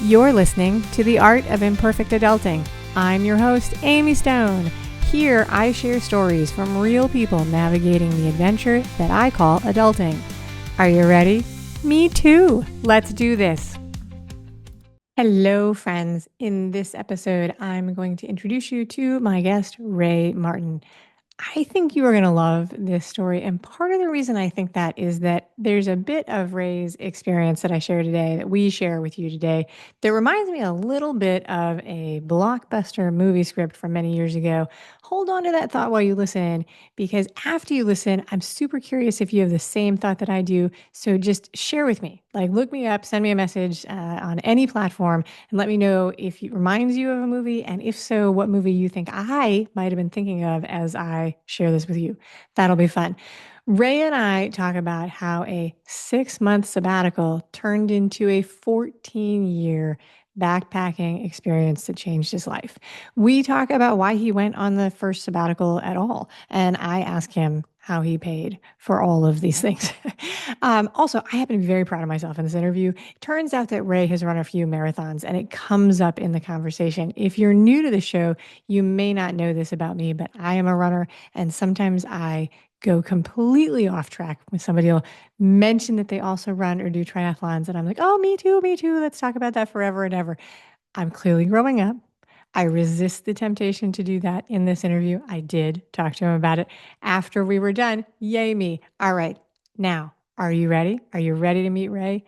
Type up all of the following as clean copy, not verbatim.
You're listening to The Art of Imperfect Adulting. I'm your host, Amy Stone. Here, I share stories from real people navigating the adventure that I call adulting. Are you ready? Me too. Let's do this. Hello, friends. In this episode, I'm going to introduce you to my guest, Ray Martin. I think you are going to love this story. And part of the reason I think that is that there's a bit of Ray's experience that I share today, that we share with you today, that reminds me a little bit of a blockbuster movie script from many years ago. Hold on to that thought while you listen, because after you listen, I'm super curious if you have the same thought that I do. So just share with me, like look me up, send me a message on any platform, and let me know if it reminds you of a movie, and if so, what movie you think I might have been thinking of as I share this with you. That'll be fun. Ray and I talk about how a 6-month sabbatical turned into a 14-year backpacking experience that changed his life. We talk about why he went on the first sabbatical at all, and I ask him how he paid for all of these things. Also, I happen to be very proud of myself in this interview. It turns out that Ray has run a few marathons, and it comes up in the conversation. If you're new to the show, you may not know this about me, but I am a runner, and sometimes I go completely off track when somebody will mention that they also run or do triathlons, and I'm like, oh, me too, me too. Let's talk about that forever and ever. I'm clearly growing up. I resist the temptation to do that in this interview. I did talk to him about it after we were done. Yay me. All right. Now, are you ready? Are you ready to meet Ray?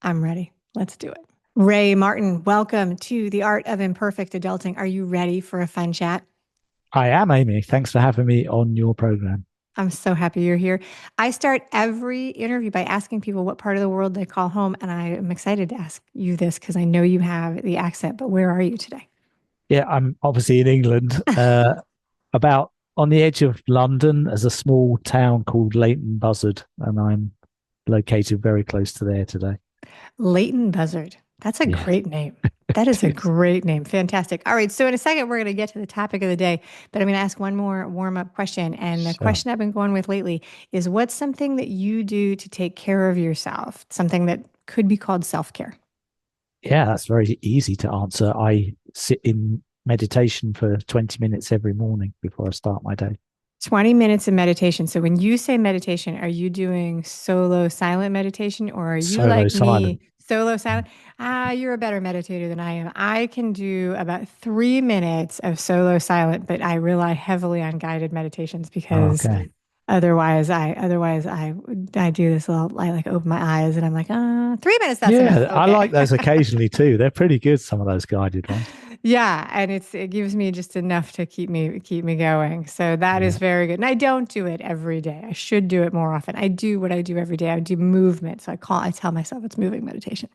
I'm ready. Let's do it. Ray Martin, welcome to The Art of Imperfect Adulting. Are you ready for a fun chat? I am, Amy. Thanks for having me on your program. I'm so happy you're here. I start every interview by asking people what part of the world they call home. And I am excited to ask you this because I know you have the accent, but where are you today? Yeah, I'm obviously in England, about on the edge of London as a small town called Leighton Buzzard, and I'm located very close to there today. Leighton Buzzard. That's a Yeah, great name. That is it a is. great name. Fantastic. All right. So, in a second, we're going to get to the topic of the day, but I'm going to ask one more warm up question. And the So, question I've been going with lately is what's something that you do to take care of yourself? Something that could be called self care. yeah, that's very easy to answer. I sit in meditation for 20 minutes every morning before I start my day. 20 minutes of meditation. So, when you say meditation, are you doing solo silent meditation or are you Solo like me, silent. solo silent? Ah, you're a better meditator than I am. I can do about 3 minutes of solo silent, but I rely heavily on guided meditations because Okay. otherwise I do this little, I like open my eyes and I'm like, 3 minutes, that's enough. Yeah, I Okay. like those occasionally too. They're pretty good, some of those guided ones. Yeah, and it gives me just enough to keep me going. So that is Yeah. very good. And I don't do it every day. I should do it more often. I do what I do every day. I do movement. So I tell myself it's moving meditation.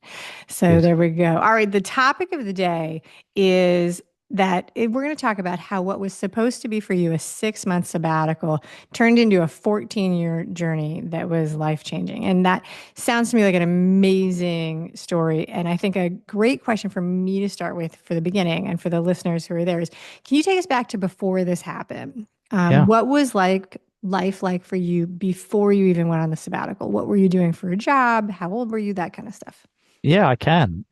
So Good. there we go. All right, the topic of the day is we're going to talk about how what was supposed to be for you a 6-month sabbatical turned into a 14-year journey that was life-changing. And that sounds to me like an amazing story. And I think a great question for me to start with for the beginning and for the listeners who are there is, can you take us back to before this happened? Yeah. What was life like for you before you even went on the sabbatical? What were you doing for a job? How old were you? That kind of stuff. Yeah, I can.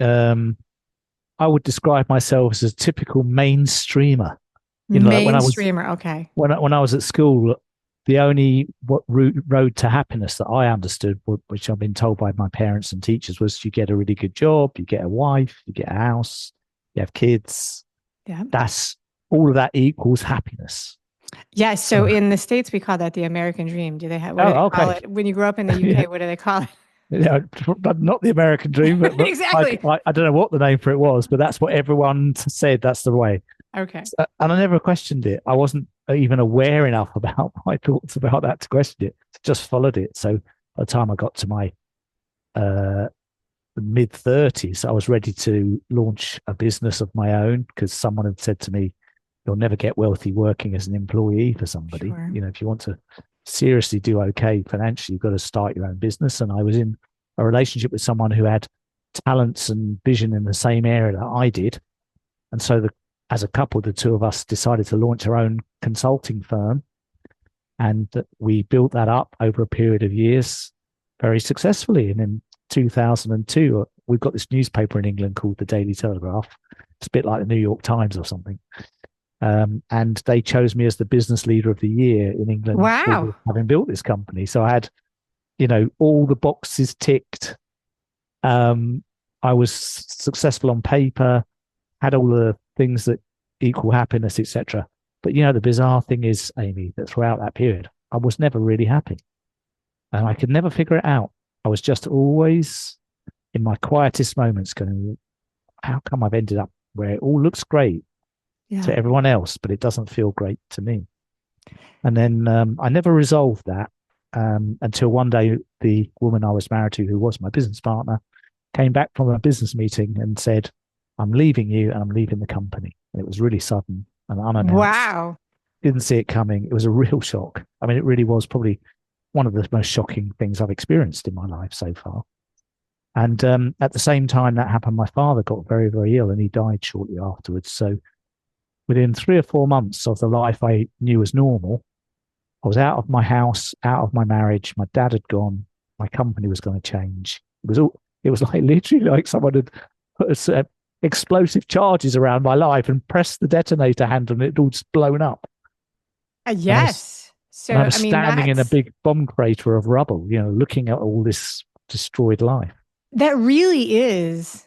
I would describe myself as a typical mainstreamer. Like when I was Mainstreamer. Okay. when I was at school, the only road to happiness that I understood, which I've been told by my parents and teachers, was you get a really good job, you get a wife, you get a house, you have kids. Yeah. That's all of that equals happiness. Yeah. So So, in the States, we call that the American dream. What do they oh, call okay, it? When you grow up in the yeah, UK, what do they call it? yeah, but not the American dream. But Exactly. I don't know what the name for it was, but that's what everyone said. That's the way. Okay. And I never questioned it. I wasn't even aware enough about my thoughts about that to question it. Just followed it. So by the time I got to my uh, mid 30s, I was ready to launch a business of my own because someone had said to me, "You'll never get wealthy working as an employee for somebody. Sure. If you want to seriously do okay financially, you've got to start your own business." And I was in a relationship with someone who had talents and vision in the same area that I did, and so as a couple, the two of us decided to launch our own consulting firm. And we built that up over a period of years very successfully. And in 2002, we've got this newspaper in England called the Daily Telegraph. It's a bit like the New York Times or something. And they chose me as the business leader of the year in England for Wow. having built this company. So I had, all the boxes ticked. I was successful on paper, had all the things that equal happiness, etc. But the bizarre thing is, Amy, that throughout that period, I was never really happy, and I could never figure it out. I was just always in my quietest moments going, "How come I've ended up where it all looks great Yeah. to everyone else, but it doesn't feel great to me?" And then I never resolved that until one day the woman I was married to, who was my business partner, came back from a business meeting and said, "I'm leaving you and I'm leaving the company." And it was really sudden and unannounced. Wow. Didn't see it coming. It was a real shock. I mean, it really was probably one of the most shocking things I've experienced in my life so far. And at the same time that happened, my father got very, very ill and he died shortly afterwards. So within 3 or 4 months of the life I knew as normal, I was out of my house, out of my marriage. My dad had gone. My company was going to change. It was like literally like someone had put explosive charges around my life and pressed the detonator handle and it all just blown up. And I was, Yes. So, and I was I mean, standing in a big bomb crater of rubble, looking at all this destroyed life. that really is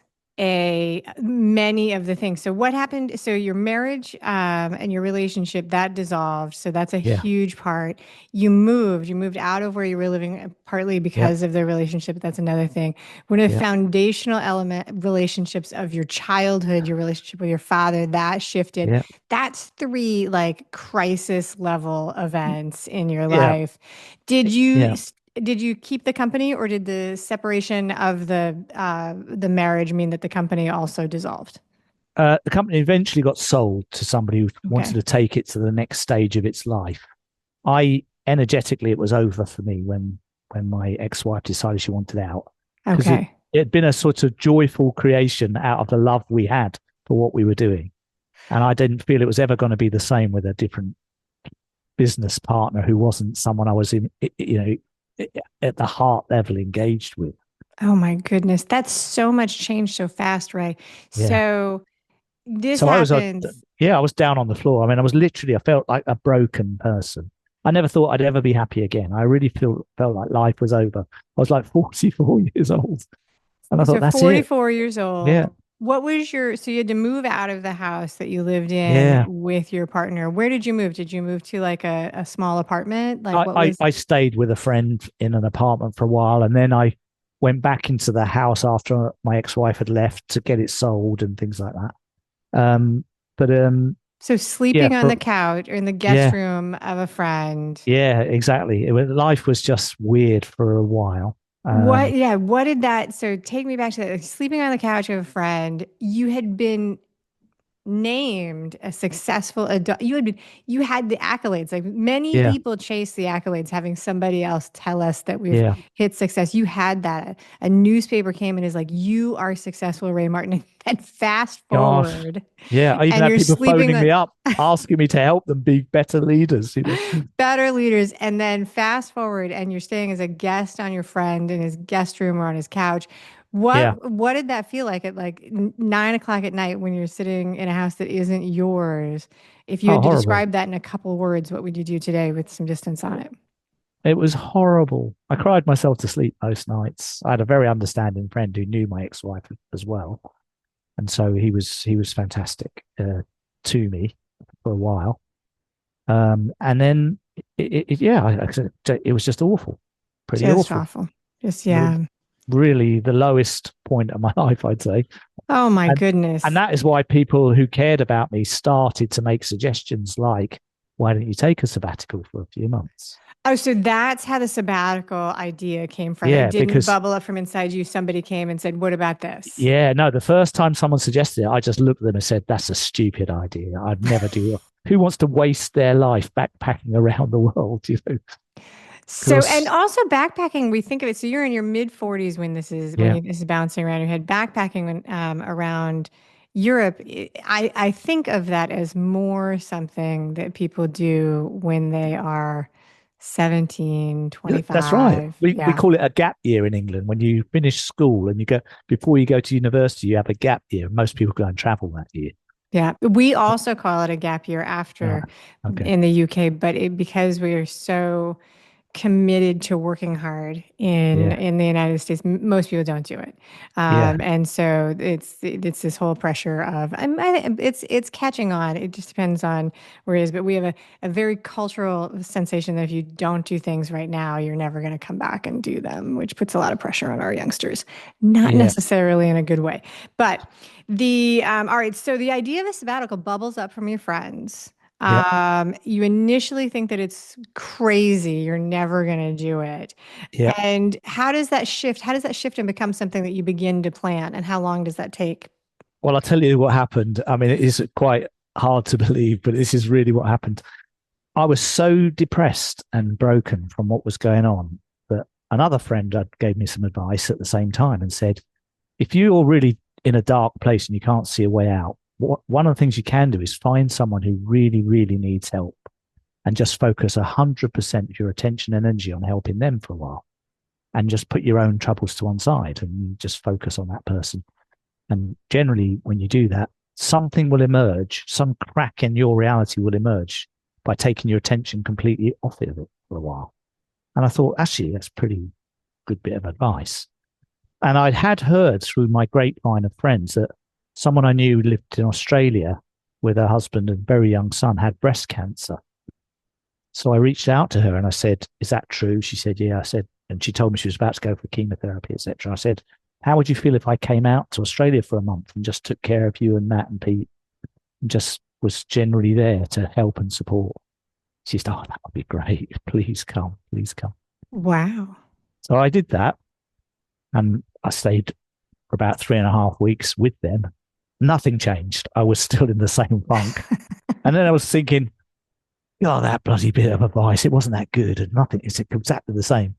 many of the things. So what happened? So your marriage and your relationship that dissolved. So that's a Yeah, huge part. You moved out of where you were living partly yeah, because of the relationship. That's another thing. One of the yeah, foundational relationships of your childhood, your relationship with your father, that shifted. yeah, That's three like crisis level events in your yeah, life. Did you yeah. did you keep the company, or did the separation of the marriage mean that the company also dissolved? The company eventually got sold to somebody who wanted Okay. to take it to the next stage of its life. I energetically, it was over for me when my ex-wife decided she wanted out, because it Okay. it had been a sort of joyful creation out of the love we had for what we were doing, and I didn't feel it was ever going to be the same with a different business partner who wasn't someone I was at the heart level engaged with. Oh my goodness. That's so much change so fast, Ray. Yeah. So this So happens. I was down on the floor. I mean, I felt like a broken person. I never thought I'd ever be happy again. I really felt like life was over. I was like 44 years old. And I thought, So that's it. 44 years old. Yeah. What was so you had to move out of the house that you lived in Yeah. with your partner. Where did you move? Did you move to like a small apartment? Like I, what I, was, I stayed with a friend in an apartment for a while. And then I went back into the house after my ex wife had left to get it sold and things like that. But so yeah, sleeping on the couch or in the guest yeah, room of a friend? yeah, exactly. Life was just weird for a while. What, yeah, what did that, so take me back to that. Like, sleeping on the couch of a friend, you had been named a successful adult. You had the accolades. Like many Yeah, people chase the accolades, having somebody else tell us that we've yeah. hit success. You had that. A newspaper came and is like, you are successful, Ray Martin. And fast Gosh, forward, yeah. I even and had you're people sleeping phoning me on up asking me to help them be better leaders. better leaders. And then fast forward, and you're staying as a guest on your friend in his guest room or on his couch. Yeah. What did that feel like at like 9 o'clock at night when you're sitting in a house that isn't yours? If you Oh, had to horrible. describe that in a couple words, what would you do today with some distance on it? It was horrible. I cried myself to sleep most nights. I had a very understanding friend who knew my ex-wife as well, and so he was fantastic to me for a while. And then yeah, it was just awful, pretty Just awful. awful. Just Re- yeah. Really, the lowest point of my life, I'd say. Oh my And and goodness. that is why people who cared about me started to make suggestions like, "Why don't you take a sabbatical for a few months?" Oh, so that's how the sabbatical idea came from. It Yeah, didn't because bubble up from inside you. Somebody came and said, "What about this?" yeah, no, the first time someone suggested it, I just looked at them and said, "That's a stupid idea. I'd never do it. Who wants to waste their life backpacking around the world?" So, and Because also backpacking, we think of it. So you're in your mid 40s when yeah, this is bouncing around your head. Backpacking when around Europe, I think of that as more something that people do when they are 17, That's right. 25. We Yeah. call it a gap year in England. When you finish school and you go, before you go to university, you have a gap year. Most people go and travel that year. Yeah. We also call it a gap year Right. after Okay. in the UK, but because we are so committed to working hard Yeah. in the United States. Most people don't do it, Yeah. and so it's this whole pressure of it's catching on. It just depends on where it is, but we have a very cultural sensation that if you don't do things right now, you're never going to come back and do them, which puts a lot of pressure on our youngsters. Not Yeah. necessarily in a good way, but the all right. So the idea of a sabbatical bubbles up from your friends. Yeah. You initially think that it's crazy, you're never going to do it. Yeah. And how does that shift? How does that shift and become something that you begin to plan? And how long does that take? Well, I'll tell you what happened. I mean, it is quite hard to believe, but this is really what happened. I was so depressed and broken from what was going on that another friend gave me some advice at the same time and said, if you're really in a dark place and you can't see a way out, one of the things you can do is find someone who really, really needs help and just focus 100% of your attention and energy on helping them for a while and just put your own troubles to one side and just focus on that person. And generally, when you do that, something will emerge, some crack in your reality will emerge by taking your attention completely off of it for a while. And I thought, actually, that's a pretty good bit of advice. And I had heard through my grapevine of friends that someone I knew lived in Australia with her husband and very young son had breast cancer. So I reached out to her and I said, is that true? She said, yeah. I said, and she told me she was about to go for chemotherapy, etc. I said, how would you feel if I came out to Australia for a month and just took care of you and Matt and Pete and just was generally there to help and support? She said, oh, that would be great. Please come. Please come. Wow. So I did that and I stayed for about 3.5 weeks with them. Nothing changed. I was still in the same funk. And then I was thinking, oh, that bloody bit of advice, it wasn't that good and nothing. It's exactly the same.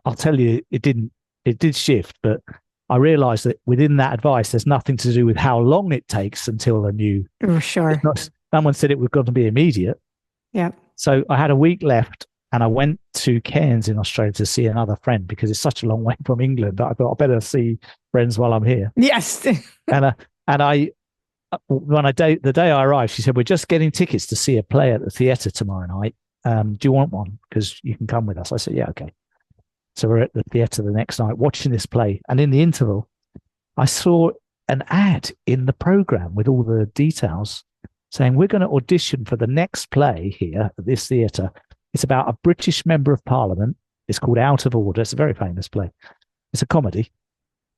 I'll tell you, it did shift, but I realized that within that advice, there's nothing to do with how long it takes until a new, Sure. someone said it was going to be immediate. Yeah. So I had a week left and I went to Cairns in Australia to see another friend because it's such a long way from England that I thought I better see friends while I'm here. Yes. And I, the day I arrived, she said, we're just getting tickets to see a play at the theatre tomorrow night. Do you want one? Because you can come with us. I said, yeah, okay. So we're at the theatre the next night watching this play. And in the interval, I saw an ad in the programme with all the details saying, we're going to audition for the next play here at this theatre. It's about a British member of parliament. It's called Out of Order. It's a very famous play. It's a comedy.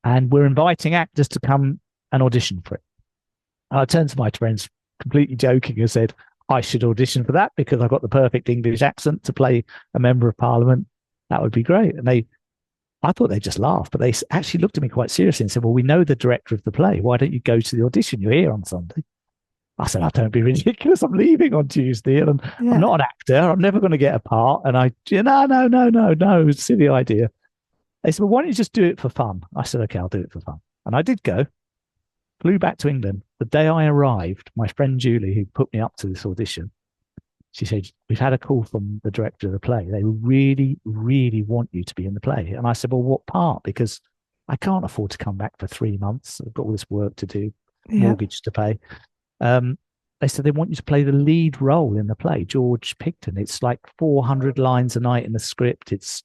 And we're inviting actors to come and audition for it. And I turned to my friends, completely joking, and said, I should audition for that because I've got the perfect English accent to play a member of parliament. That would be great. And I thought they'd just laugh, but they actually looked at me quite seriously and said, well, we know the director of the play. Why don't you go to the audition? You're here on Sunday. I said, oh, don't be ridiculous. I'm leaving on Tuesday and I'm not an actor. I'm never going to get a part. And no, silly idea. They said, well, why don't you just do it for fun? I said, okay, I'll do it for fun. And I did go, flew back to England. The day I arrived, my friend Julie, who put me up to this audition, she said, we've had a call from the director of the play. They really, really want you to be in the play. And I said, well, what part? Because I can't afford to come back for 3 months. I've got all this work to do, mortgage to pay. They said they want you to play the lead role in the play, George Picton. It's like 400 lines a night in the script. It's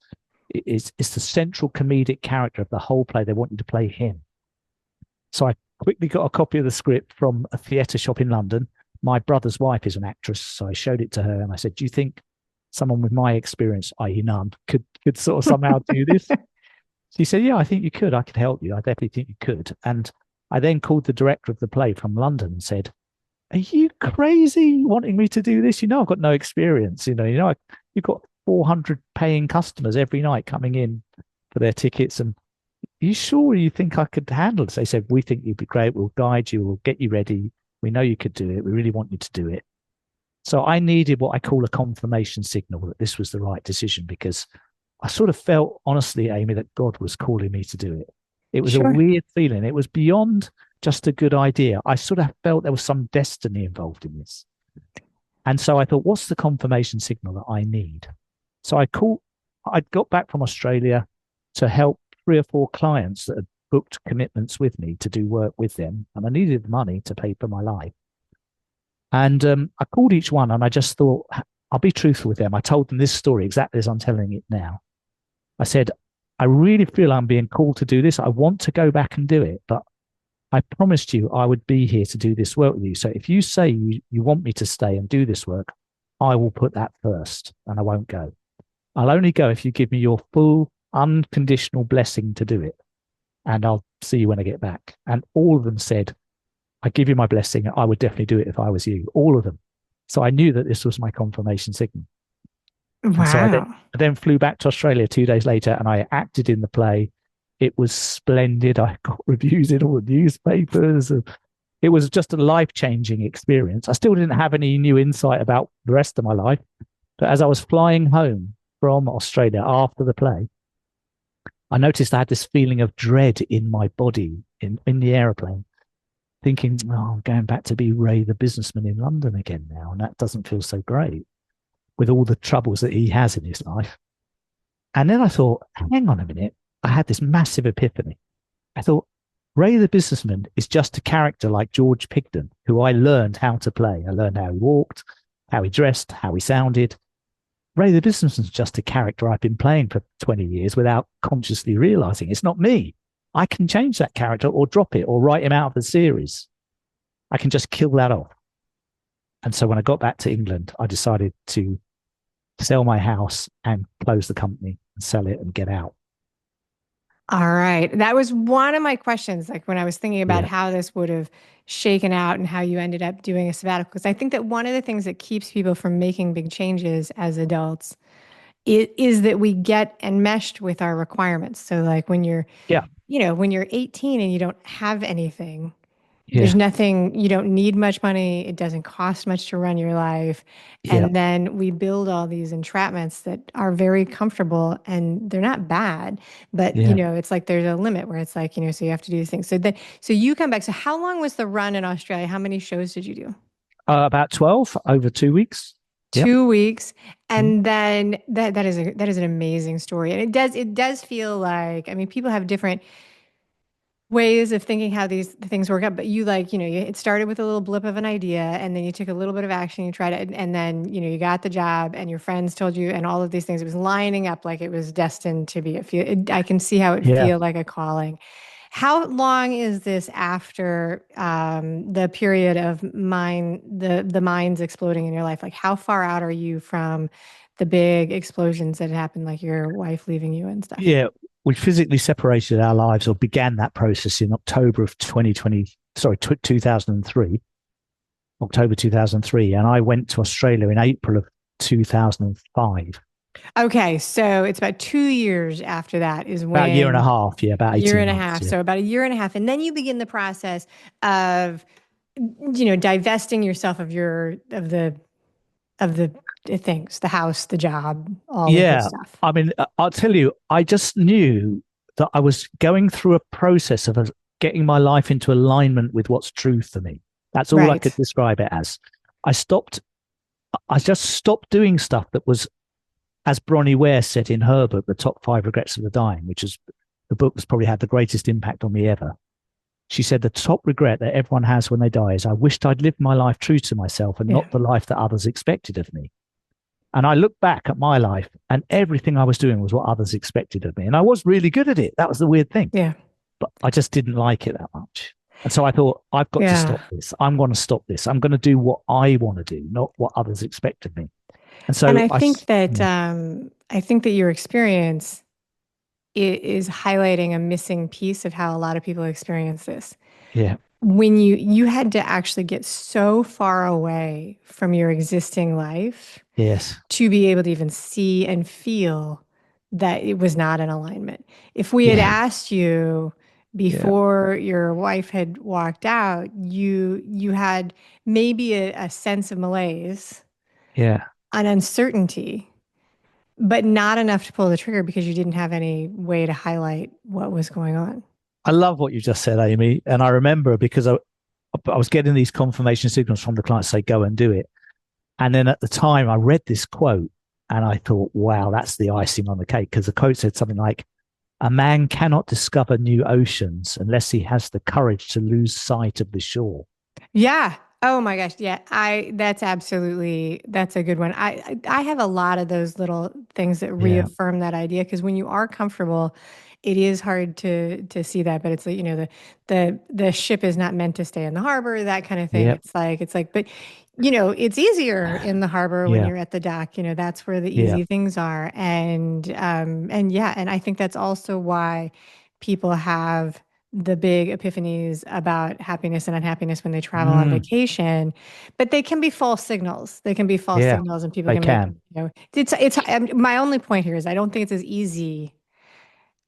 the central comedic character of the whole play. They want you to play him. So I quickly got a copy of the script from a theatre shop in London. My brother's wife is an actress, so I showed it to her and I said, do you think someone with my experience, i.e. none, could sort of somehow do this? She said, yeah, I think you could. I could help you. I definitely think you could. And I then called the director of the play from London and said, are you crazy wanting me to do this? I've got no experience. You've got 400 paying customers every night coming in for their tickets. And are you sure you think I could handle this? They said, we think you'd be great. We'll guide you. We'll get you ready. We know you could do it. We really want you to do it. So I needed what I call a confirmation signal that this was the right decision because I sort of felt, honestly, Amy, that God was calling me to do it. It was a weird feeling. It was beyond just a good idea. I sort of felt there was some destiny involved in this. And so I thought, what's the confirmation signal that I need? So I'd got back from Australia to help 3 or 4 clients that had booked commitments with me to do work with them. And I needed the money to pay for my life. And I called each one and I just thought, I'll be truthful with them. I told them this story exactly as I'm telling it now. I said, I really feel I'm being called to do this. I want to go back and do it, but I promised you I would be here to do this work with you. So if you say you want me to stay and do this work, I will put that first and I won't go. I'll only go if you give me your full unconditional blessing to do it. And I'll see you when I get back. And all of them said, I give you my blessing. I would definitely do it if I was you. All of them. So I knew that this was my confirmation signal. And so Wow. I then flew back to Australia 2 days later and I acted in the play. It was splendid. I got reviews in all the newspapers. It was just a life-changing experience. I still didn't have any new insight about the rest of my life. But as I was flying home from Australia after the play, I noticed I had this feeling of dread in my body in the aeroplane, thinking, oh, I'm going back to be Ray the businessman in London again now. And that doesn't feel so great with all the troubles that he has in his life. And then I thought, hang on a minute. I had this massive epiphany. I thought, Ray the businessman is just a character like George Pigden, who I learned how to play. I learned how he walked, how he dressed, how he sounded. Ray the businessman is just a character I've been playing for 20 years without consciously realizing it's not me. I can change that character or drop it or write him out of the series. I can just kill that off. And so when I got back to England, I decided to sell my house and close the company and sell it and get out. All right. That was one of my questions, like when I was thinking about Yeah. how this would have shaken out and how you ended up doing a sabbatical. Because I think that one of the things that keeps people from making big changes as adults is that we get enmeshed with our requirements. So like when you're, Yeah. when you're 18 and you don't have anything, there's Yeah. nothing, you don't need much money. It doesn't cost much to run your life. Yeah. And then we build all these entrapments that are very comfortable and they're not bad, but Yeah. it's like there's a limit where it's like, so you have to do these things. So you come back. So how long was the run in Australia? How many shows did you do? About 12 over 2 weeks. Yep. 2 weeks. Mm. And then that is an amazing story. And it does feel like, I mean, people have different ways of thinking how these things work out, but you like, it started with a little blip of an idea and then you took a little bit of action, you tried it, and then, you got the job and your friends told you and all of these things. It was lining up like it was destined to be. I can see how it Yeah. feel like a calling. How long is this after the period of the minds exploding in your life? Like how far out are you from the big explosions that happened, like your wife leaving you and stuff? Yeah. We physically separated our lives or began that process in October of 2020, sorry, 2003, October 2003. And I went to Australia in April of 2005. Okay, so it's about 2 years after that is About a year and a when half. Yeah. About year 18 and a months. half. Yeah. So about a year and a half, and then you begin the process of, divesting yourself of the things, the house, the job, all of this Yeah. stuff. I mean, I'll tell you, I just knew that I was going through a process of getting my life into alignment with what's true for me. That's all I could Right. describe it as. I stopped, I just stopped doing stuff that was, as Bronnie Ware said in her book, The Top 5 Regrets of the Dying, which is the book that's probably had the greatest impact on me ever. She said the top regret that everyone has when they die is I wished I'd lived my life true to myself and Yeah. not the life that others expected of me. And I look back at my life and everything I was doing was what others expected of me. And I was really good at it. That was the weird thing. Yeah. But I just didn't like it that much. And so I thought, I've got to Yeah. stop this. I'm going to stop this. I'm going to do what I want to do, not what others expect of me. And And so I think that your experience is highlighting a missing piece of how a lot of people experience this. yeah, When you had to actually get so far away from your existing life yes, to be able to even see and feel that it was not in alignment. If we had yeah, asked you yeah, before your wife had walked out, you had maybe a sense of malaise, yeah. an uncertainty, but not enough to pull the trigger because you didn't have any way to highlight what was going on. I love what you just said, Amy. And I remember because I was getting these confirmation signals from the clients say, go and do it. And then at the time, I read this quote And I thought, wow, that's the icing on the cake. Because the quote said something like, a man cannot discover new oceans unless he has the courage to lose sight of the shore. Yeah. Oh my gosh. Yeah. That's a good one. I have a lot of those little things that Yeah. reaffirm that idea because when you are comfortable, it is hard to see that, but it's like, the ship is not meant to stay in the harbor, that kind of thing. Yeah. It's like, but it's easier in the harbor when Yeah. you're at the dock, that's where the Yeah. easy things are. And yeah, and I think that's also why people have the big epiphanies about happiness and unhappiness when they travel on Mm, vacation, but they can be false signals. They can be false yeah. signals, and people They can make, can. it's my only point here is I don't think it's as easy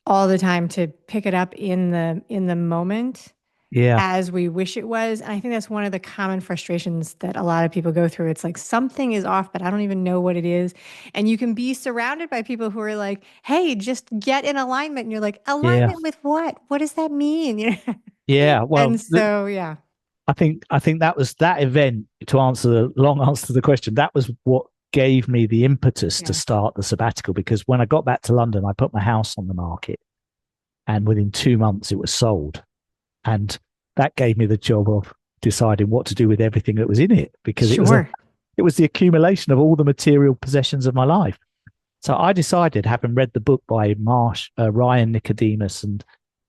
all the time to pick it up in the moment Yeah. as we wish it was. And I think that's one of the common frustrations that a lot of people go through. It's like something is off, but I don't even know what it is. And you can be surrounded by people who are like, hey, just get in alignment. And you're like, Yeah. alignment with what? What does that mean? Yeah. Well, And so, yeah. I think that was that event, to answer the long answer to the question. That was what gave me the impetus to Yeah. start the sabbatical, because when I got back to London, I put my house on the market, and within 2 months it was sold. And that gave me the job of deciding what to do with everything that was in it, because Sure. it was the accumulation of all the material possessions of my life. So I decided, having read the book by Ryan Nicodemus and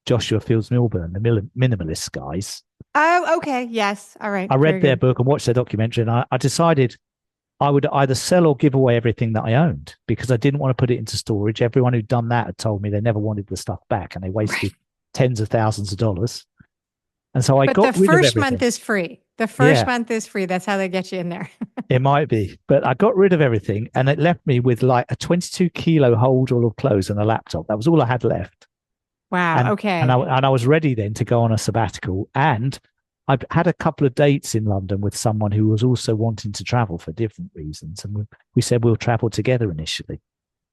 Joshua Fields Milburn, the minimalist guys, Oh, okay. Yes. All right. I Very read their good. book and watched their documentary, and I decided I would either sell or give away everything that I owned, because I didn't want to put it into storage. Everyone who'd done that had told me they never wanted the stuff back, and they wasted Right. tens of thousands of dollars. And so I But the got rid of first month everything. is free. The first Yeah, month is free. That's how they get you in there. it might be, but I got rid of everything, and it left me with like a 22-kilo holder of clothes and a laptop. That was all I had left. Wow. and and Okay. I was ready then to go on a sabbatical. And I had a couple of dates in London with someone who was also wanting to travel for different reasons, and we said we'll travel together initially.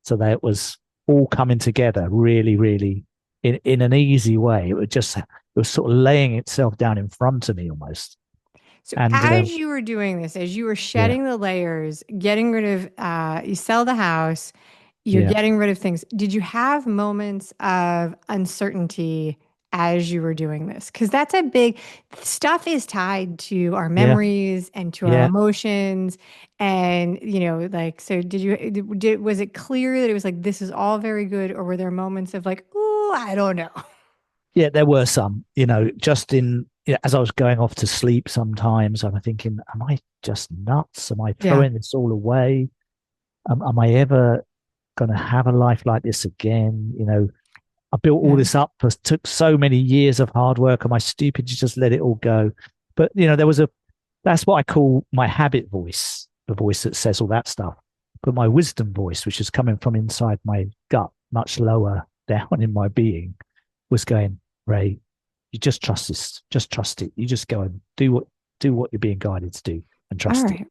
So that it was all coming together really, really in an easy way. It was sort of laying itself down in front of me almost. So And as you were doing this, as you were yeah, shedding the layers, getting rid of, you sell the house, you're yeah, getting rid of things. Did you have moments of uncertainty as you were doing this? Because that's a big stuff is tied to our yeah, memories and to our yeah. emotions. And, like, so was it clear that it was like, this is all very good? Or were there moments of like, oh, I don't know? Yeah, there were some, just as I was going off to sleep sometimes, I'm thinking, am I just nuts? Am I Yeah. throwing this all away? Am I ever going to have a life like this again? I built all Yeah. this up. It took so many years of hard work. Am I stupid to just let it all go? But, that's what I call my habit voice, the voice that says all that stuff. But my wisdom voice, which is coming from inside my gut, much lower down in my being, was going, Ray, you just trust this. Just trust it. You just go and do what you're being guided to do, and All trust it. right.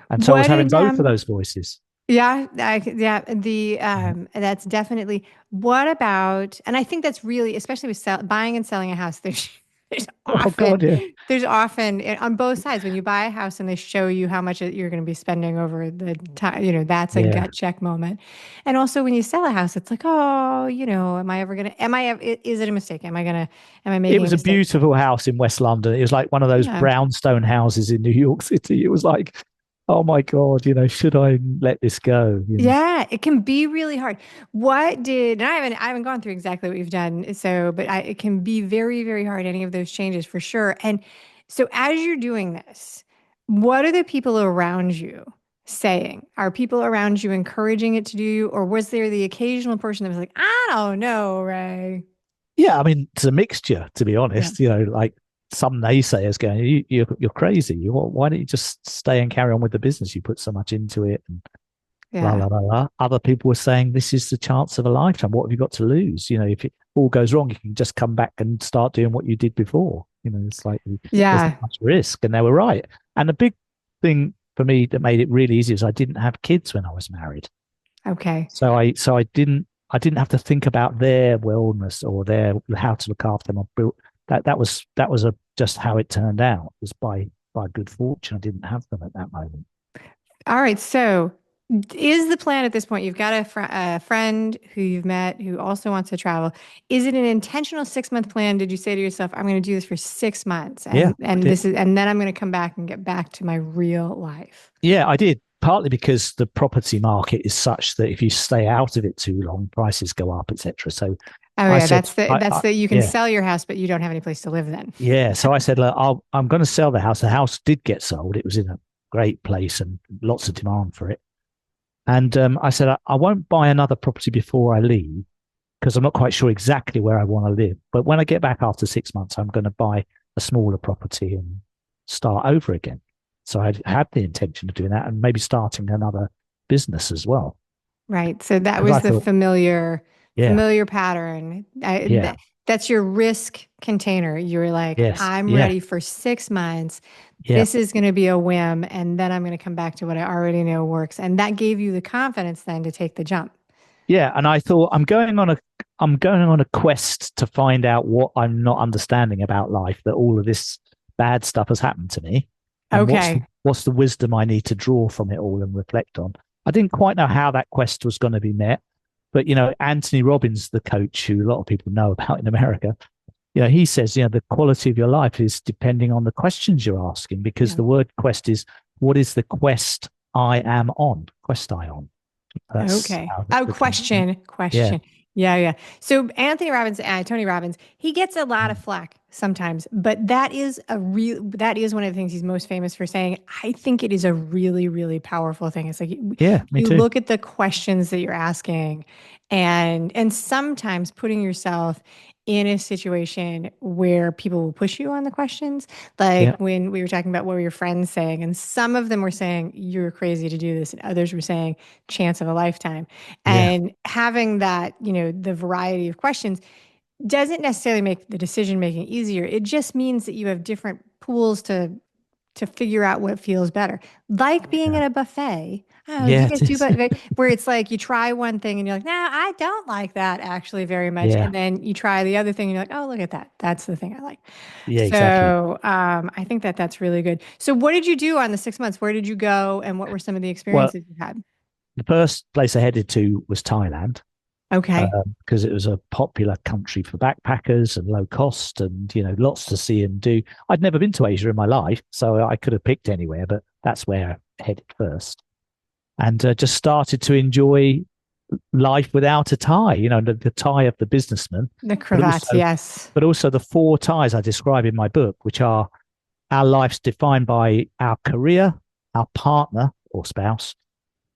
And so I was What having did, both of those voices. Yeah, Yeah. that's definitely what about, and I think that's really, especially with buying and selling a house, there's Oh often God, yeah, on both sides when you buy a house and they show you how much you're going to be spending over the time, that's a yeah. gut check moment. And also when you sell a house, it's like, oh, is it a mistake? Am I It making a was a mistake? beautiful house in West London. It was like one of those Yeah. brownstone houses in New York City. It was like, oh my God, should I let this go? Yeah, it can be really hard. And I haven't gone through exactly what you've done. So, but it can be very, very hard, any of those changes for sure. And so as you're doing this, what are the people around you saying? Are people around you encouraging it to do, or was there the occasional person that was like, I don't know, Ray? Yeah, I mean, it's a mixture, to be Yeah. honest. Like some naysayers going, you're crazy. Why don't you just stay and carry on with the business? You put so much into it, and la Yeah. la la la. Other people were saying, this is the chance of a lifetime. What have you got to lose? If it all goes wrong, you can just come back and start doing what you did before. It's like there's Yeah. not much risk, and they were right. And the big thing for me that made it really easy is I didn't have kids when I was married. Okay. So I didn't have to think about their wellness or their how to look after them. I built that was just how it turned out. It was by good fortune I didn't have them at that moment. All right. So Is the plan at this point, you've got a friend who you've met who also wants to travel. Is it an intentional 6 month plan? Did you say to yourself, I'm going to do this for 6 months Yeah, I and did. this is, and then I'm going to come back and get back to my real life? Yeah, I did. Partly because the property market is such that if you stay out of it too long, prices go up, etc. So Oh I yeah, said, that's the you can yeah, sell your house, but you don't have any place to live then. yeah. So I said, look, I'm going to sell the house. The house did get sold. It was in a great place and lots of demand for it. And I said, I won't buy another property before I leave because I'm not quite sure exactly where I want to live. But when I get back after 6 months, I'm going to buy a smaller property and start over again. So I had the intention of doing that and maybe starting another business as well. Right. So that Because I was the thought, yeah, familiar pattern. yeah, That's your risk container. You were like, yes, I'm yeah, ready for 6 months. yeah, This is going to be a whim, and then I'm going to come back to what I already know works. And that gave you the confidence then to take the jump. yeah. And I thought I'm going on a quest to find out what I'm not understanding about life, that all of this bad stuff has happened to me. And Okay. what's the wisdom I need to draw from it all and reflect on? I didn't quite know how that quest was going to be met. But Anthony Robbins, the coach who a lot of people know about in America, he says, the quality of your life is depending on the questions you're asking, because Yeah. the word quest is, what is the quest I am on? Quest I on. That's Okay. how Oh, the thing. question, Yeah, question. Yeah, yeah. So Anthony Robbins, Tony Robbins, he gets a lot of flack sometimes, but that is one of the things he's most famous for saying. I think it is a really, really powerful thing. It's like yeah, me you too. look at the questions that you're asking and sometimes putting yourself in a situation where people will push you on the questions. Like Yeah, when we were talking about what were your friends saying, and some of them were saying, you're crazy to do this, and others were saying, chance of a lifetime. yeah, And having that, the variety of questions doesn't necessarily make the decision making easier. It just means that you have different pools to figure out what feels better. Like being yeah, at a buffet. Oh, do you yeah. guys It do is. buffet? Where it's like you try one thing and you're like, no, I don't like that actually very much. Yeah, And then you try the other thing and you're like, oh, look at that. That's the thing I like. yeah, exactly. So I think that that's really good. So what did you do on the 6 months? Where did you go and what were some of the Well, experiences you had? the first place I headed to was Thailand, Okay. because it was a popular country for backpackers and low cost, and lots to see and do. I'd never been to Asia in my life, so I could have picked anywhere, but that's where I headed first, and just started to enjoy life without a tie. The tie of the businessman, The but cravats, also yes. but also the four ties I describe in my book, which are our life's defined by our career, our partner or spouse,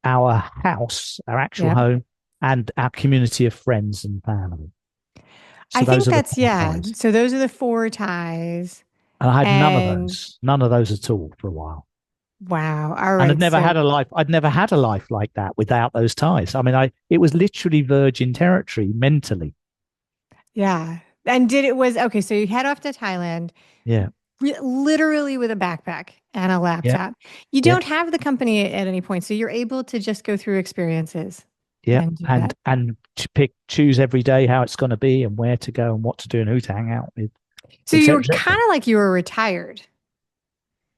our house, our actual Yep. home, and our community of friends and family. I So those think are the that's, four yeah. ties. So those are the four ties. And I had And none of those at all for a while. wow. All And right. So, I'd never had a life like that without those ties. I mean, it was literally virgin territory mentally. yeah. And okay. So you head off to Thailand, Yeah. literally with a backpack and a Yeah. laptop. You Yeah. don't have the company at any point. So you're able to just go through experiences Yeah. and do And that. choose every day how it's going to be and where to go and what to do and who to hang out with, So you etc. were kind etc. of like you were retired.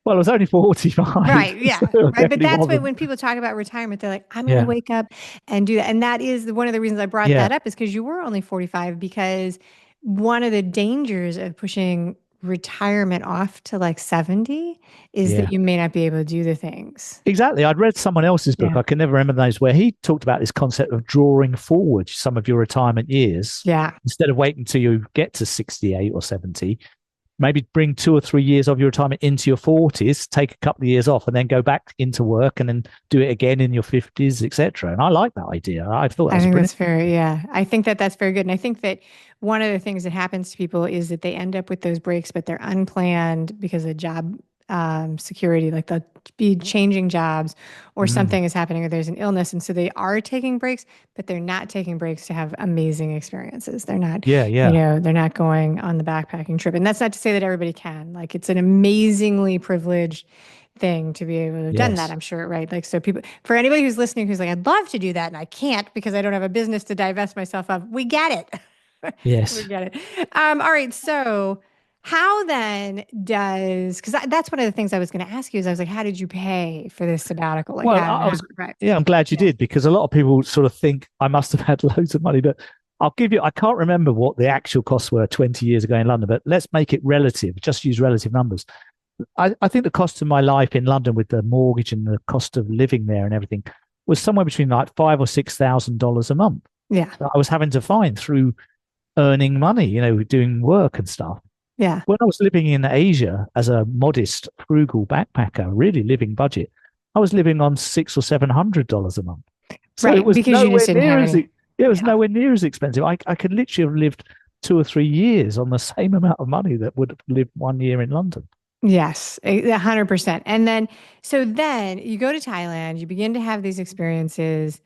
Well, I was only 45, Right. so Yeah. it Right. But really that's wasn't. when people talk about retirement, they're like, I'm going to Yeah. wake up and do that. And that is one of the reasons I brought Yeah. that up is because you were only 45, because one of the dangers of pushing retirement off to like 70 is that Yeah. you may not be able to do the things. Exactly. I'd read someone else's book. Yeah. I can never remember those, where he talked about this concept of drawing forward some of your retirement years Yeah. instead of waiting until you get to 68 or 70. Maybe bring 2 or 3 years of your retirement into your 40s, take a couple of years off, and then go back into work and then do it again in your 50s, etc. And I like that idea. I thought that I was think brilliant. that's very, yeah. I think that that's very good. And I think that one of the things that happens to people is that they end up with those breaks, but they're unplanned because of job security, like they'll be changing jobs or Mm. something is happening or there's an illness. And so they are taking breaks, but they're not taking breaks to have amazing experiences. They're not, Yeah. Yeah. they're not going on the backpacking trip. And that's not to say that everybody can. Like it's an amazingly privileged thing to be able to have done that, Yes. I'm sure, right? Like, so people, for anybody who's listening, who's like, I'd love to do that and I can't because I don't have a business to divest myself of, we get it. We Yes. get it. All right. So, How then does, because that's one of the things I was going to ask you is I was like, how did you pay for this sabbatical? Like Well, how, how, right. yeah, I'm glad you Yeah. did because a lot of people sort of think I must have had loads of money, but I'll give you, I can't remember what the actual costs were 20 years ago in London, but let's make it relative, just use relative numbers. I think the cost of my life in London with the mortgage and the cost of living there and everything was somewhere between like $5,000 or $6,000 a month. Yeah. That I was having to find through earning money, doing work and stuff. Yeah. When I was living in Asia as a modest, frugal backpacker, really living budget, I was living on $600 or $700 a month. So it Right. was Because you just nowhere didn't near have as any. it was Yeah. nowhere near as expensive. I could literally have lived 2 or 3 years on the same amount of money that would have lived 1 year in London. Yes, 100%. And then, so then you go to Thailand, you begin to have these experiences.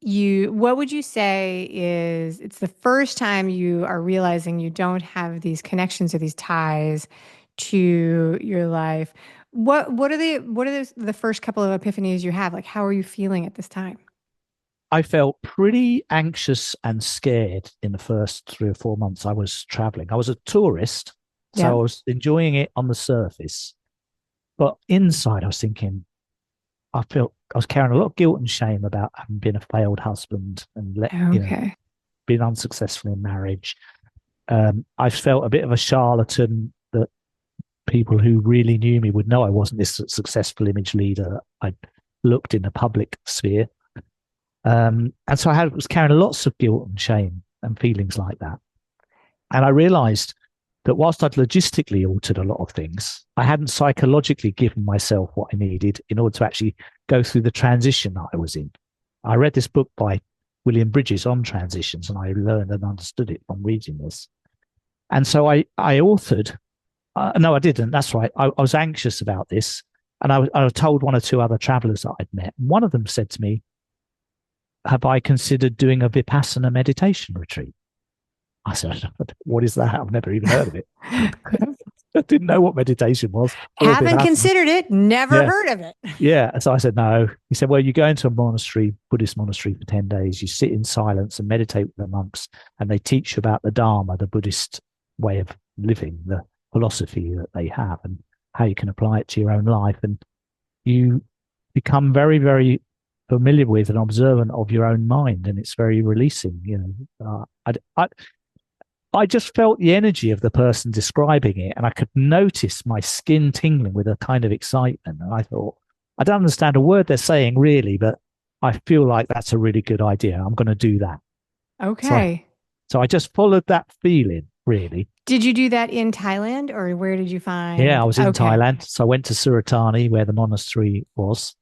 What would you say is it's the first time you are realizing you don't have these connections or these ties to your life? What are the first couple of epiphanies you have? Like, how are you feeling at this time? I felt pretty anxious and scared in the first 3 or 4 months I was traveling. I was a tourist, so Yeah. I was enjoying it on the surface. But inside, I was thinking, I felt I was carrying a lot of guilt and shame about having been a failed husband and Okay. been unsuccessful in marriage. I felt a bit of a charlatan that people who really knew me would know I wasn't this successful image leader I looked in the public sphere. And so was carrying lots of guilt and shame and feelings like that. And I realized that whilst I'd logistically altered a lot of things, I hadn't psychologically given myself what I needed in order to actually go through the transition that I was in. I read this book by William Bridges on transitions, and I learned and understood it from reading this. And so I authored, no, I didn't. That's right. I was anxious about this. And I told one or two other travelers that I'd met. And one of them said to me, have I considered doing a Vipassana meditation retreat? I said, what is that? I've never even heard of it. I didn't know what meditation was. Haven't considered it, never Yeah. heard of it. Yeah. So I said, no. He said, well, you go into a monastery, Buddhist monastery for 10 days. You sit in silence and meditate with the monks, and they teach you about the Dharma, the Buddhist way of living, the philosophy that they have, and how you can apply it to your own life. And you become very, very familiar with and observant of your own mind. And it's very releasing. I just felt the energy of the person describing it, and I could notice my skin tingling with a kind of excitement. And I thought, I don't understand a word they're saying really, but I feel like that's a really good idea. I'm going to do that. Okay. So I just followed that feeling, really. Did you do that in Thailand or where did you find? Yeah, I was in Okay. Thailand. So I went to Suratani, where the monastery was,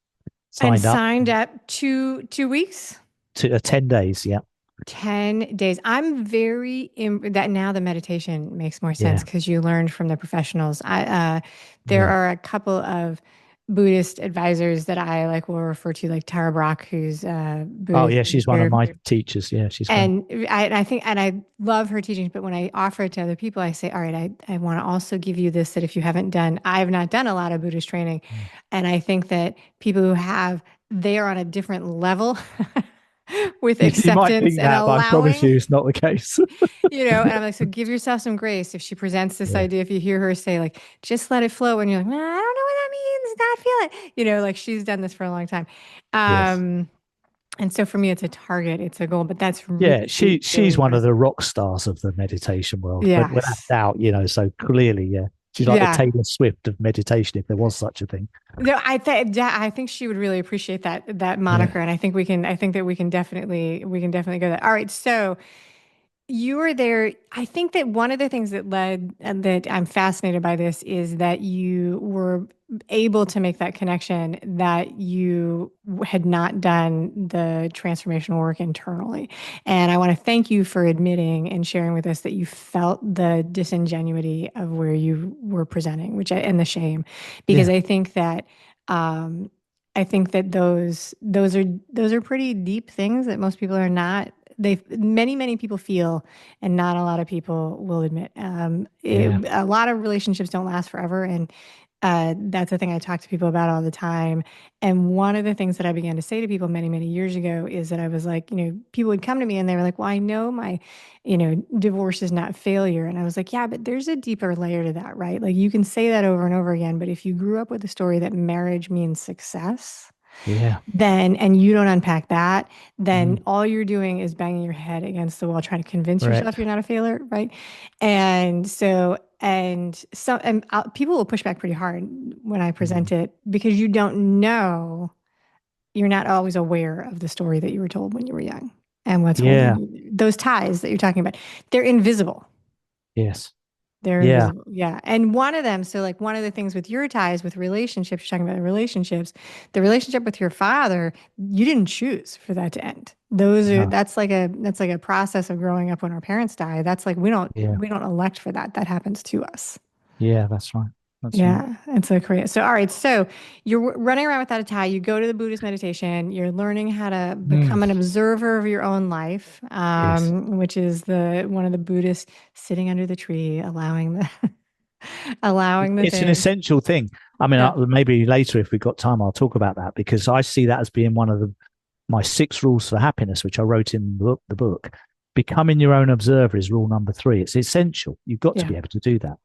Signed up 2 weeks? to 10 days. Yeah. 10 days. I'm very that now the meditation makes more sense Yeah. because you learned from the professionals. There Yeah. are a couple of Buddhist advisors that I like will refer to, like Tara Brach, who's Buddhist. Oh, yeah, she's one of my teachers. Yeah, she's great. And I think, and I love her teachings, but when I offer it to other people, I say, all right, I want to also give you this, that if you haven't done, I have not done a lot of Buddhist training. And I think that people who have, they are on a different level with You might acceptance think and that, but I promise allowing, you it's not the case. and I'm like, so give yourself some grace. If she presents this Yeah. idea, if you hear her say like, just let it flow, and you're like, nah, I don't know what that means, not feel it, like she's done this for a long time. Yes. And so for me, it's a target, it's a goal, but that's Yeah, really, really she's one of impressive. the rock stars of the meditation world, but without Yes. doubt, so clearly, yeah, she's like the Yeah. Taylor Swift of meditation, if there was such a thing. No, I think she would really appreciate that Yeah, moniker, and I think that we can definitely go that. All right, so you were there. I think that one of the things that led and that I'm fascinated by this is that you were able to make that connection that you had not done the transformational work internally. And I want to thank you for admitting and sharing with us that you felt the disingenuity of where you were presenting, and the shame, because yeah, um, I think that those are pretty deep things that most people are not many people feel, and not a lot of people will admit. yeah, A lot of relationships don't last forever, and That's a thing I talk to people about all the time. And one of the things that I began to say to people many, many years ago is that I was like, people would come to me and they were like, well, I know my, divorce is not failure. And I was like, yeah, but there's a deeper layer to that, right? Like you can say that over and over again, but if you grew up with the story that marriage means success, Yeah. then, and you don't unpack that, then Mm. all you're doing is banging your head against the wall trying to convince yourself Correct. you're not a failure, right? And people will push back pretty hard when I Mm. present it because you don't know, you're not always aware of the story that you were told when you were young and what's holding Yeah. you. Those ties that you're talking about, they're invisible. Yes. They're Yeah. invisible. Yeah. And one of them, so like one of the things with your ties with relationships, you're talking about relationships, the relationship with your father, you didn't choose for that to end. No. That's like a process of growing up when our parents die. That's like Yeah. we don't elect for that. That happens to us. Yeah. That's right. That's right. Yeah. And so Korea. So all right. So you're running around without a tie. You go to the Buddhist meditation. You're learning how to Mm. become an observer of your own life, Yes. which is the one of the Buddhists sitting under the tree, allowing the allowing the It's an things. essential thing. I mean, Yeah. maybe later, if we've got time, I'll talk about that because I see that as being one of my 6 rules for happiness, which I wrote in the book. Becoming your own observer is rule number 3. It's essential. You've got to Yeah. be able to do that.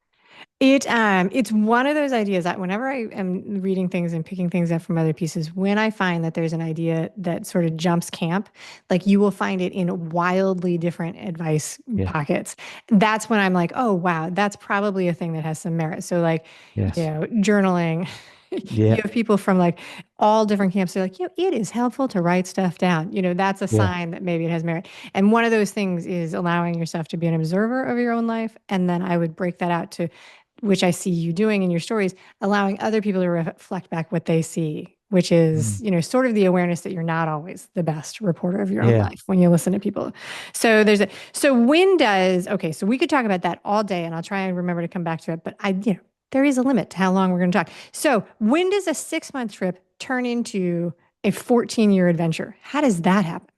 It's one of those ideas that whenever I am reading things and picking things up from other pieces, when I find that there's an idea that sort of jumps camp, like you will find it in wildly different advice Yeah. pockets. That's when I'm like, oh wow, that's probably a thing that has some merit. So like, Yes. journaling. You Yeah. have people from like all different camps. They're like, it is helpful to write stuff down. That's a Yeah. sign that maybe it has merit. And one of those things is allowing yourself to be an observer of your own life. And then I would break that out to which I see you doing in your stories, allowing other people to reflect back what they see, which Mm. is, sort of the awareness that you're not always the best reporter of your own Yeah. life when you listen to people. So okay, so we could talk about that all day and I'll try and remember to come back to it, but there is a limit to how long we're going to talk. So when does a 6-month trip turn into a 14-year adventure? How does that happen?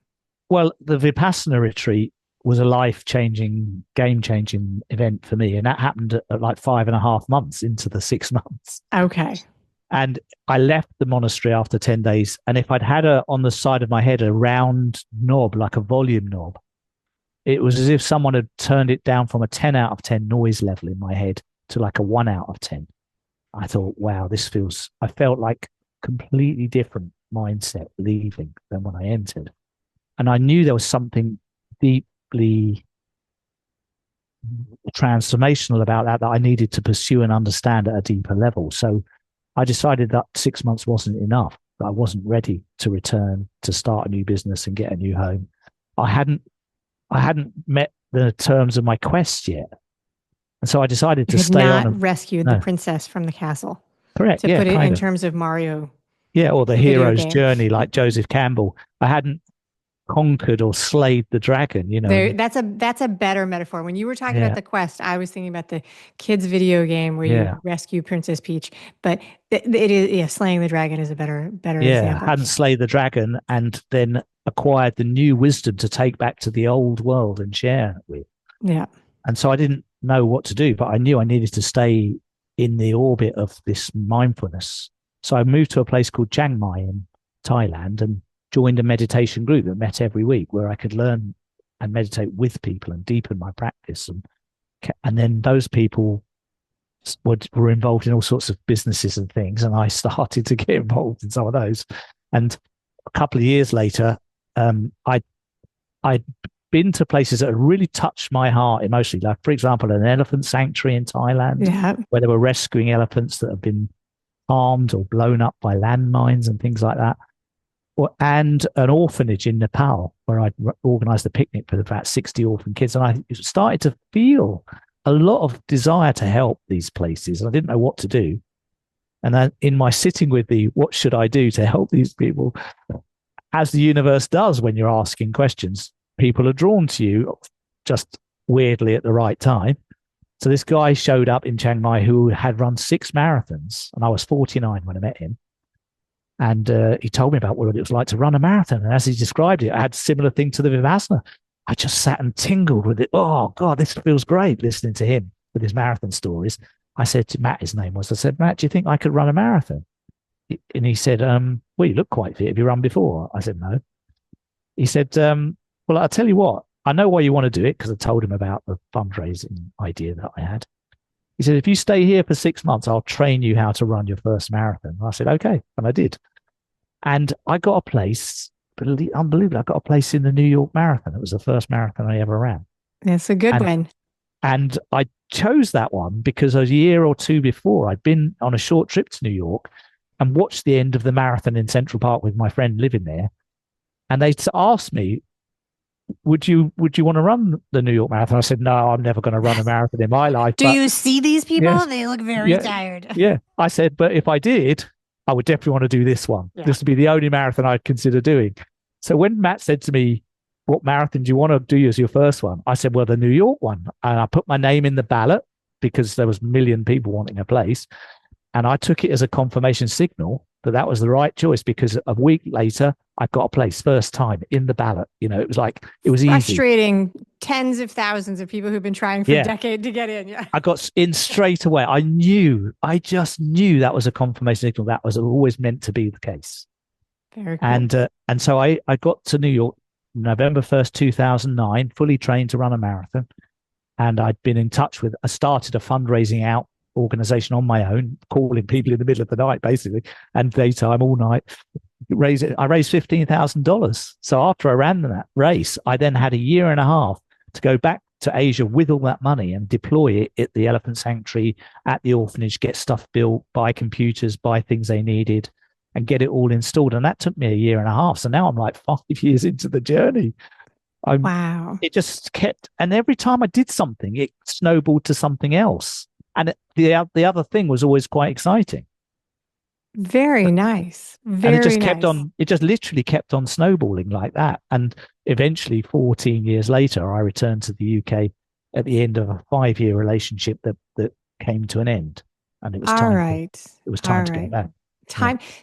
Well, the Vipassana retreat was a life-changing, game-changing event for me, and that happened at like 5.5 months into the 6 months. Okay. And I left the monastery after 10 days. And if I'd had on the side of my head a round knob, like a volume knob, it was as if someone had turned it down from a 10 out of 10 noise level in my head to like a 1 out of 10. I thought, wow, I felt like completely different mindset leaving than when I entered. And I knew there was something deeply transformational about that I needed to pursue and understand at a deeper level. So I decided that 6 months wasn't enough. That I wasn't ready to return to start a new business and get a new home. I hadn't met the terms of my quest yet. And so I decided You to had stay on. not rescued the No, princess from the castle, correct. to Yeah, put it kind in of. terms of Mario, Yeah, or the the video hero's game. journey, like Joseph Campbell. I hadn't conquered or slayed the dragon, There, and that's a better metaphor. When you were talking about yeah, the quest, I was thinking about the kids' video game where you yeah, rescue Princess Peach. But it is, yeah, slaying the dragon is a better yeah. example. Hadn't slayed the dragon and then acquired the new wisdom to take back to the old world and share it with. Yeah. And so I didn't know what to do, but I knew I needed to stay in the orbit of this mindfulness. So I moved to a place called Chiang Mai in Thailand and joined a meditation group that met every week where I could learn and meditate with people and deepen my practice. And then those people were involved in all sorts of businesses and things. And I started to get involved in some of those. And a couple of years later, I'd been to places that really touched my heart emotionally. Like, for example, an elephant sanctuary in Thailand, Yeah. where they were rescuing elephants that have been harmed or blown up by landmines and things like that. And an orphanage in Nepal, where I'd organized a picnic for about 60 orphan kids. And I started to feel a lot of desire to help these places. I didn't know what to do. And then in my sitting with the, what should I do to help these people? As the universe does when you're asking questions, people are drawn to you just weirdly at the right time. So this guy showed up in Chiang Mai who had run 6 marathons, and I was 49 when I met him. And he told me about what it was like to run a marathon. And as he described it, I had a similar thing to the Vipassana. I just sat and tingled with it. Oh, God, this feels great listening to him with his marathon stories. I said to Matt, his name was, I said, Matt, do you think I could run a marathon? And he said, well, you look quite fit. Have you run before? I said, no. He said, well, I'll tell you what, I know why you want to do it, because I told him about the fundraising idea that I had. He said, if you stay here for 6 months, I'll train you how to run your first marathon. I said, okay. And I did. And I got a place, unbelievably, I got a place in the New York Marathon. It was the first marathon I ever ran. That's a good one. And I chose that one because a year or two before, I'd been on a short trip to New York and watched the end of the marathon in Central Park with my friend living there. And they asked me, would you want to run the New York Marathon? I said, no, I'm never going to run a marathon in my life. Do you see these people? Yes, they look very tired. Yeah. I said, but if I did, I would definitely want to do this one. Yeah. This would be the only marathon I'd consider doing. So when Matt said to me, what marathon do you want to do as your first one? I said, well, the New York one. And I put my name in the ballot because there was a million people wanting a place. And I took it as a confirmation signal that was the right choice, because a week later, I got a place first time in the ballot. You know, it was easy. Frustrating tens of thousands of people who've been trying for a decade to get in. Yeah. I got in straight away. I just knew that was a confirmation signal. That was always meant to be the case. Very cool. And so I got to New York November 1st, 2009, fully trained to run a marathon. And I'd been in touch with, I started a fundraising out organization on my own, calling people in the middle of the night, basically, and daytime all night. I raised $15,000. So after I ran that race, I then had a year and a half to go back to Asia with all that money and deploy it at the elephant sanctuary, at the orphanage, get stuff built, buy computers, buy things they needed, and get it all installed. And that took me a year and a half. So now I'm like 5 years into the journey. Wow. It just kept, and every time I did something, it snowballed to something else. And the other thing was always quite exciting. Very nice. And it just kept on, it just literally kept on snowballing like that. And eventually, 14 years later, I returned to the UK at the end of a 5-year relationship that came to an end. And it was time to go back.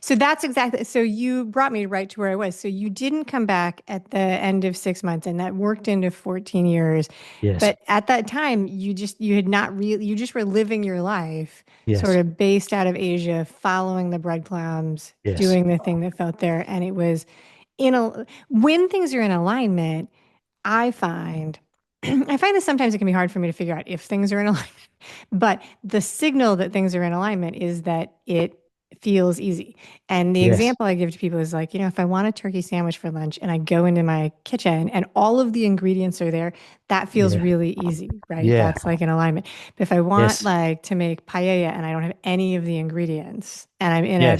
So that's exactly, so you brought me right to where I was. So you didn't come back at the end of 6 months, and that worked into 14 years. Yes. But at that time, you just were living your life sort of based out of Asia, following the breadcrumbs, doing the thing that felt there. And it was when things are in alignment, I find that sometimes it can be hard for me to figure out if things are in alignment, but the signal that things are in alignment is that it feels easy. And the example I give to people is like, if I want a turkey sandwich for lunch and I go into my kitchen and all of the ingredients are there, that feels really easy, right? Yeah. That's like an alignment. But if I want like to make paella and I don't have any of the ingredients and I'm in a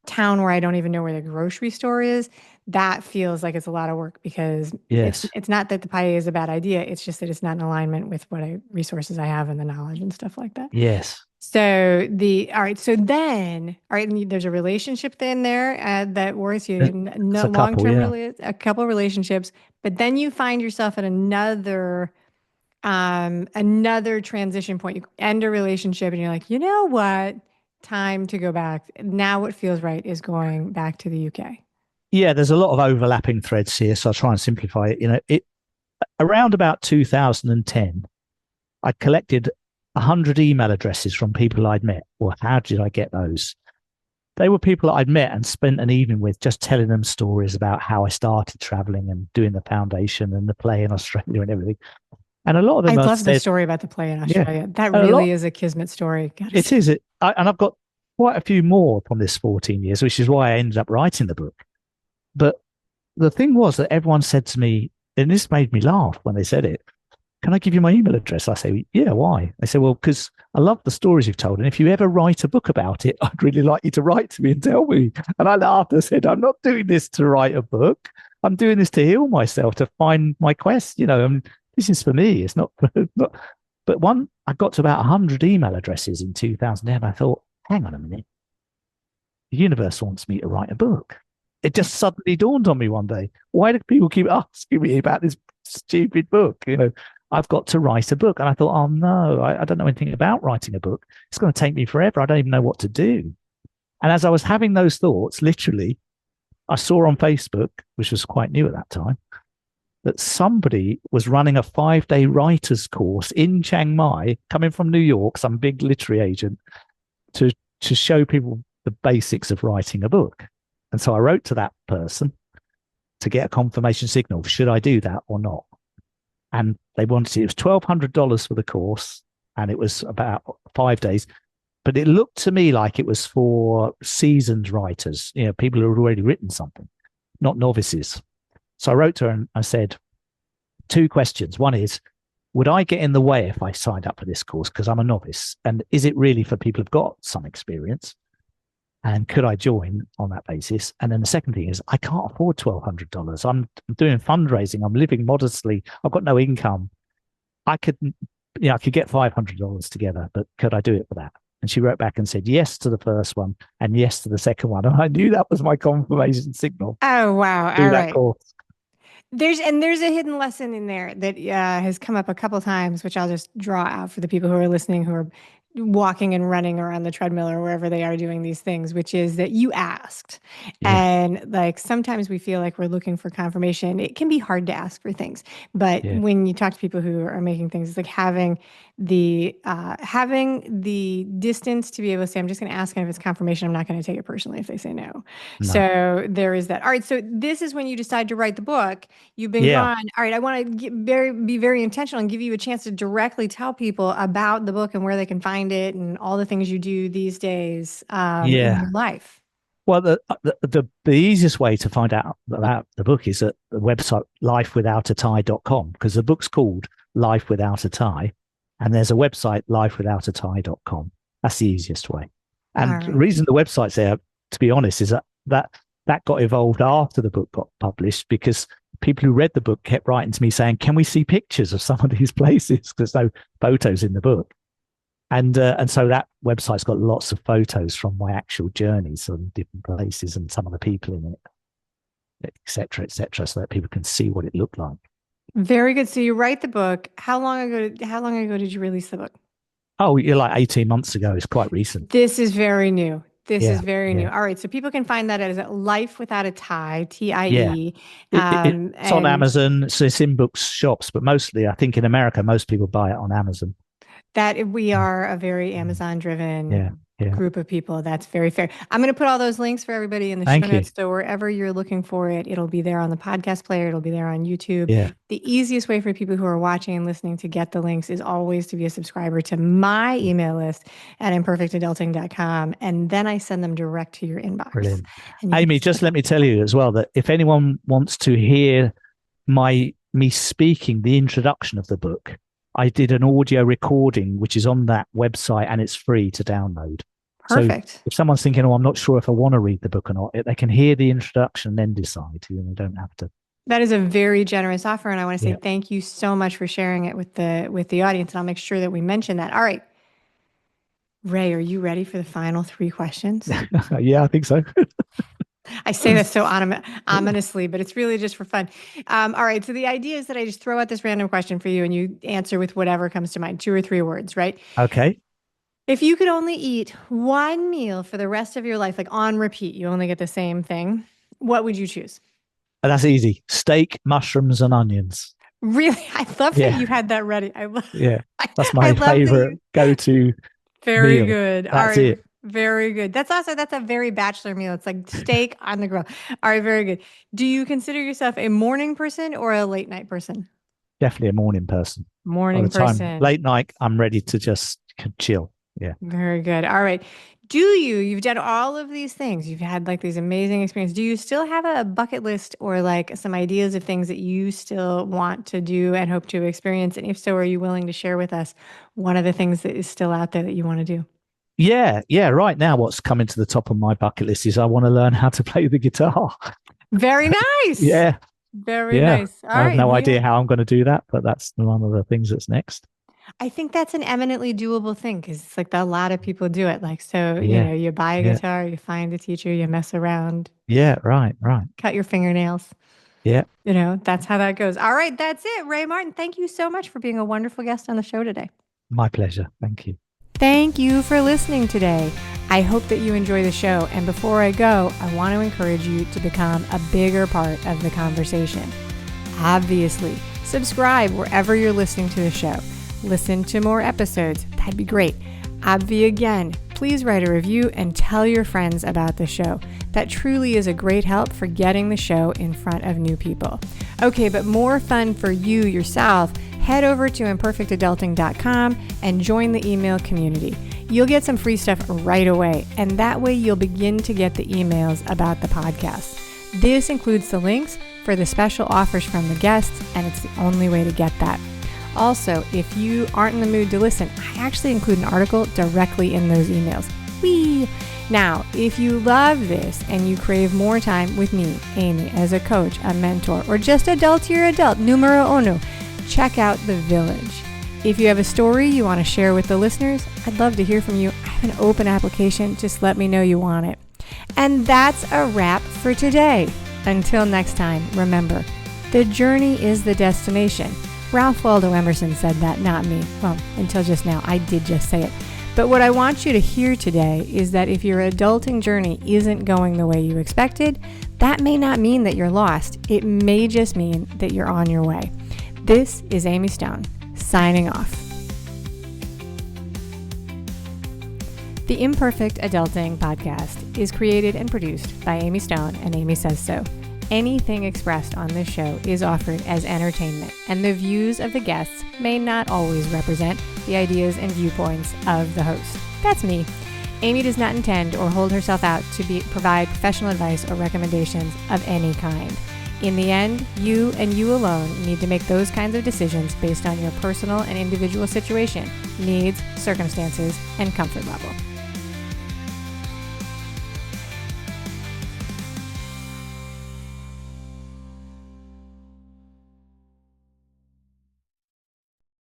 town where I don't even know where the grocery store is, that feels like it's a lot of work, because it's not that the paella is a bad idea. It's just that it's not in alignment with what resources I have and the knowledge and stuff like that. Yes. So there's a relationship in there that works. You long-term, a couple relationships, but then you find yourself at another transition point. You end a relationship and you're like, you know what? Time to go back. Now what feels right is going back to the UK. Yeah, there's a lot of overlapping threads here, so I'll try and simplify it. Around about 2010, I collected 100 email addresses from people I'd met. Well, how did I get those? They were people that I'd met and spent an evening with, just telling them stories about how I started traveling and doing the foundation and the play in Australia and everything. And a lot of them, I love the story about the play in Australia. Yeah, that really is a kismet story. It is. And I've got quite a few more from this 14 years, which is why I ended up writing the book. But the thing was that everyone said to me, and this made me laugh when they said it, can I give you my email address? I say, yeah, why? They say, well, because I love the stories you've told. And if you ever write a book about it, I'd really like you to write to me and tell me. And I laughed and said, I'm not doing this to write a book. I'm doing this to heal myself, to find my quest. This is for me. It's not. But I got to about 100 email addresses in 2010. And I thought, hang on a minute. The universe wants me to write a book. It just suddenly dawned on me one day. Why do people keep asking me about this stupid book? I've got to write a book. And I thought, oh no, I don't know anything about writing a book. It's going to take me forever. I don't even know what to do. And as I was having those thoughts, literally, I saw on Facebook, which was quite new at that time, that somebody was running a 5-day writer's course in Chiang Mai, coming from New York, some big literary agent, to show people the basics of writing a book. And so I wrote to that person to get a confirmation signal. Should I do that or not? And they wanted it was $1,200 for the course, and it was about 5 days. But it looked to me like it was for seasoned writers, people who had already written something, not novices. So I wrote to her and I said, 2 questions. One is, would I get in the way if I signed up for this course because I'm a novice? And is it really for people who've got some experience? And could I join on that basis? And then the second thing is, I can't afford $1,200. I'm doing fundraising. I'm living modestly. I've got no income. I could get $500 together, but could I do it for that? And she wrote back and said yes to the first one and yes to the second one. And I knew that was my confirmation signal. Oh, wow. Do All that right. course. There's a hidden lesson in there that has come up a couple of times, which I'll just draw out for the people who are listening, who are walking and running or on the treadmill or wherever they are doing these things, which is that you asked. Yeah. And like sometimes we feel like we're looking for confirmation. It can be hard to ask for things, but when you talk to people who are making things, it's like having the distance to be able to say, I'm just going to ask, and if it's confirmation, I'm not going to take it personally if they say no. So there is that. All right. So this is when you decide to write the book. You've been gone. All right. I want to be very intentional and give you a chance to directly tell people about the book and where they can find it and all the things you do these days in your life. Well, the easiest way to find out about the book is at the website lifewithoutatie.com, because the book's called Life Without a Tie, and there's a website lifewithoutatie.com. That's the easiest way. And the reason the website's there, to be honest, is that got evolved after the book got published, because people who read the book kept writing to me saying, can we see pictures of some of these places? Because there's no photos in the book. And so that website's got lots of photos from my actual journeys on different places and some of the people in it, et cetera, so that people can see what it looked like. Very good. So you write the book. How long ago did you release the book? Oh, you're like 18 months ago. It's quite recent. This is very new. This is very new. All right. So people can find that as Life Without a Tie, TIE. It's on Amazon. So it's in books shops, but mostly I think in America, most people buy it on Amazon. That we are a very Amazon-driven group of people. That's very fair. I'm going to put all those links for everybody in the show notes. So wherever you're looking for it, it'll be there on the podcast player. It'll be there on YouTube. Yeah. The easiest way for people who are watching and listening to get the links is always to be a subscriber to my email list at imperfectadulting.com. And then I send them direct to your inbox. Brilliant. Amy, just let me tell you as well that if anyone wants to hear me speaking the introduction of the book, I did an audio recording, which is on that website, and it's free to download. Perfect. So if someone's thinking, I'm not sure if I want to read the book or not, they can hear the introduction and then decide. They don't have to. That is a very generous offer, and I want to say thank you so much for sharing it with the audience, and I'll make sure that we mention that. All right. Ray, are you ready for the final 3 questions? Yeah, I think so. I say that so ominously, but it's really just for fun. All right. So the idea is that I just throw out this random question for you and you answer with whatever comes to mind, 2 or 3 words, right? Okay. If you could only eat one meal for the rest of your life, like on repeat, you only get the same thing, what would you choose? That's easy. Steak, mushrooms, and onions. Really? I love that you had that ready. That's my favorite go-to Very meal. good. That's all right. it. Very good. That's a very bachelor meal. It's like steak on the grill. All right, very good. Do you consider yourself a morning person or a late night person? Definitely a morning person. Morning person. Late night, I'm ready to just chill. Yeah. Very good. All right. You've done all of these things. You've had like these amazing experiences. Do you still have a bucket list or like some ideas of things that you still want to do and hope to experience? And if so, are you willing to share with us one of the things that is still out there that you want to do? Yeah. Right now, what's coming to the top of my bucket list is I want to learn how to play the guitar. Very nice. Very nice. All right. I have no idea how I'm going to do that, but that's one of the things that's next. I think that's an eminently doable thing because it's like a lot of people do it. Like, so, you buy a guitar, you find a teacher, you mess around. Yeah, right. Cut your fingernails. Yeah. That's how that goes. All right. That's it. Ray Martin, thank you so much for being a wonderful guest on the show today. My pleasure. Thank you. Thank you for listening today. I hope that you enjoy the show. And before I go, I want to encourage you to become a bigger part of the conversation. Obviously, subscribe wherever you're listening to the show. Listen to more episodes. That'd be great. Obvi again, please write a review and tell your friends about the show. That truly is a great help for getting the show in front of new people. Okay, but more fun for you yourself, head over to imperfectadulting.com and join the email community. You'll get some free stuff right away, and that way you'll begin to get the emails about the podcast. This includes the links for the special offers from the guests, and it's the only way to get that. Also, if you aren't in the mood to listen, I actually include an article directly in those emails. Whee! Now, if you love this and you crave more time with me, Amy, as a coach, a mentor, or just adultier adult, numero uno, check out The Village. If you have a story you want to share with the listeners, I'd love to hear from you. I have an open application. Just let me know you want it. And that's a wrap for today. Until next time, remember, the journey is the destination. Ralph Waldo Emerson said that, not me. Well, until just now, I did just say it. But what I want you to hear today is that if your adulting journey isn't going the way you expected, that may not mean that you're lost. It may just mean that you're on your way. This is Amy Stone, signing off. The Imperfect Adulting podcast is created and produced by Amy Stone and Amy Says So. Anything expressed on this show is offered as entertainment, and the views of the guests may not always represent the ideas and viewpoints of the host. That's me. Amy does not intend or hold herself out to provide professional advice or recommendations of any kind. In the end, you and you alone need to make those kinds of decisions based on your personal and individual situation, needs, circumstances, and comfort level.